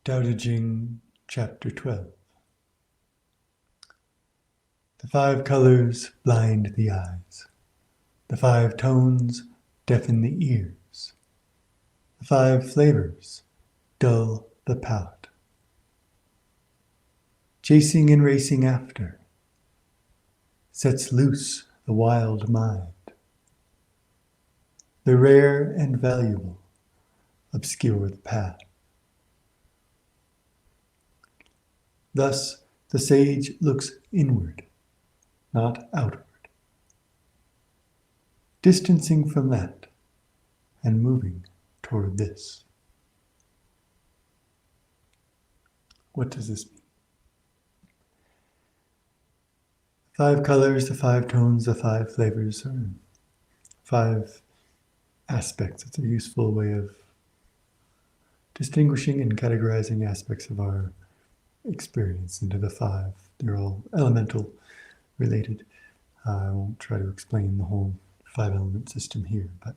DaoDe Jing, Chapter 12. The 5 colors blind the eyes. The 5 tones deafen the ears. The 5 flavors dull the palate. Chasing and racing after sets loose the wild mind. The rare and valuable obscure the path. Thus the sage looks inward, not outward, distancing from that and moving toward this. What does this mean? 5 colors, the 5 tones, the 5 flavors are 5 aspects. It's a useful way of distinguishing and categorizing aspects of our experience into the 5. They're all elemental related. I won't try to explain the whole 5-element system here, but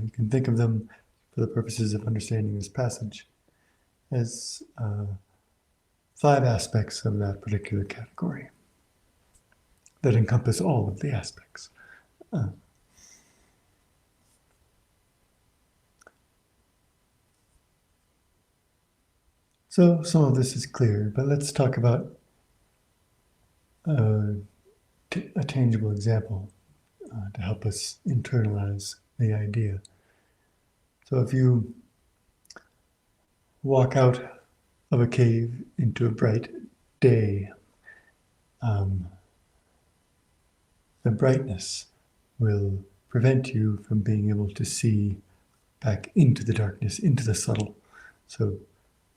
you can think of them for the purposes of understanding this passage as 5 aspects of that particular category that encompass all of the aspects. So some of this is clear, but let's talk about a tangible example to help us internalize the idea. So if you walk out of a cave into a bright day, the brightness will prevent you from being able to see back into the darkness, into the subtle. So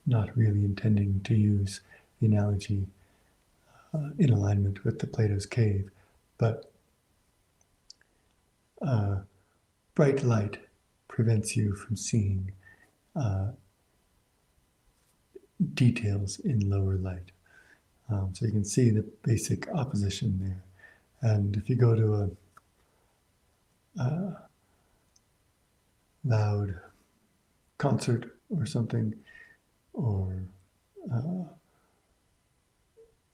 not really intending to use the analogy in alignment with the Plato's cave, but bright light prevents you from seeing details in lower light. So you can see the basic opposition there. And if you go to a loud concert or something, or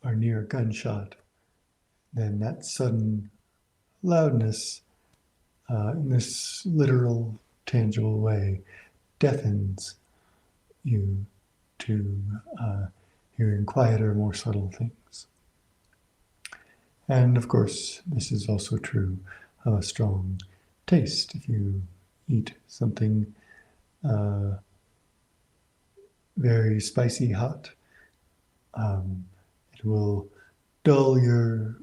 are near a gunshot, then that sudden loudness, in this literal, tangible way, deafens you to hearing quieter, more subtle things. And of course, this is also true of a strong taste. If you eat something very spicy hot, it will dull your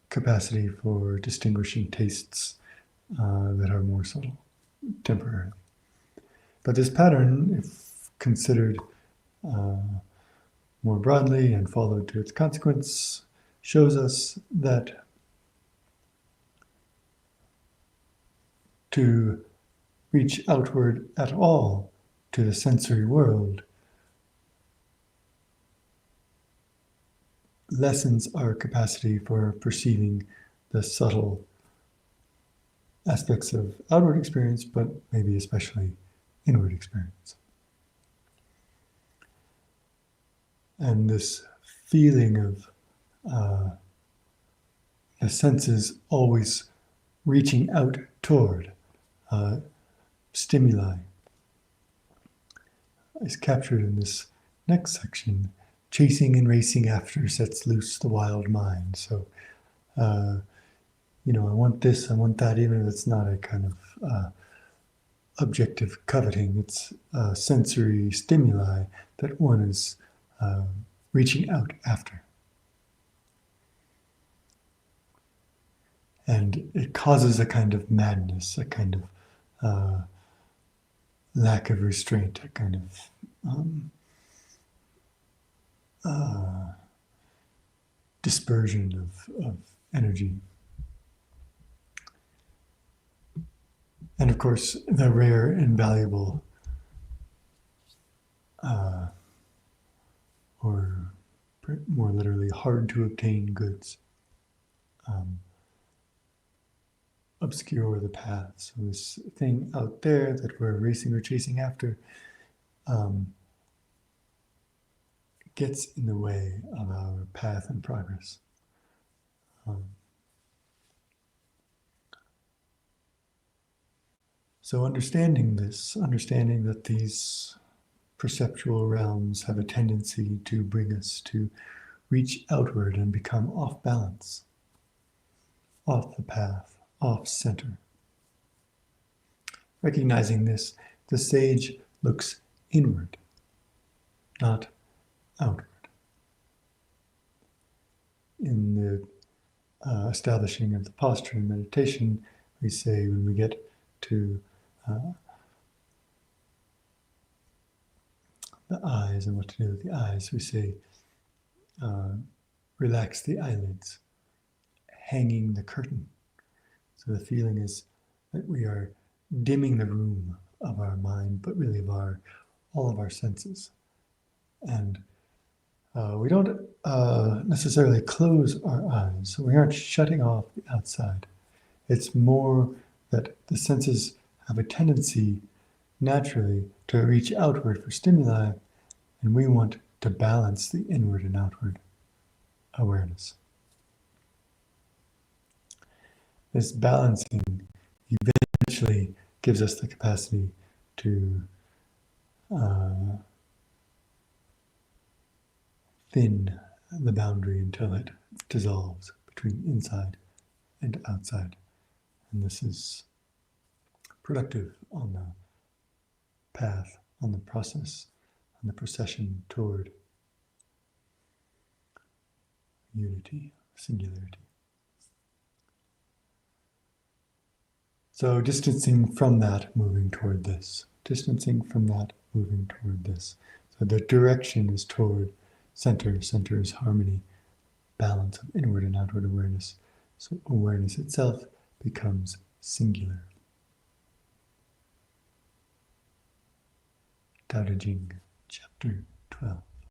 capacity for distinguishing tastes that are more subtle, temporarily. But this pattern, if considered more broadly and followed to its consequence, shows us that to reach outward at all to the sensory world lessens our capacity for perceiving the subtle aspects of outward experience, but maybe especially inward experience. And this feeling of the senses always reaching out toward stimuli is captured in this next section. Chasing and racing after sets loose the wild mind. So, I want this, I want that, even if it's not a kind of objective coveting. It's sensory stimuli that one is reaching out after. And it causes a kind of madness, a kind of lack of restraint, a kind of dispersion of energy. And of course, the rare and valuable, or more literally, hard to obtain goods obscure the path. So this thing out there that we're racing or chasing after gets in the way of our path and progress. So understanding this, understanding that these perceptual realms have a tendency to bring us to reach outward and become off balance, off the path, off center. Recognizing this, the sage looks inward, not outward. In the establishing of the posture in meditation, we say when we get to the eyes and what to do with the eyes, we say relax the eyelids, hanging the curtain. So the feeling is that we are dimming the room of our mind, but really of all of our senses. And we don't necessarily close our eyes, so we aren't shutting off the outside. It's more that the senses have a tendency naturally to reach outward for stimuli, and we want to balance the inward and outward awareness. This balancing eventually gives us the capacity to thin the boundary until it dissolves between inside and outside. And this is productive on the path, on the process, on the procession toward unity, singularity. So distancing from that, moving toward this. Distancing from that, moving toward this. So the direction is toward center. Center is harmony, balance of inward and outward awareness. So awareness itself becomes singular. DaoDe Jing, chapter 12.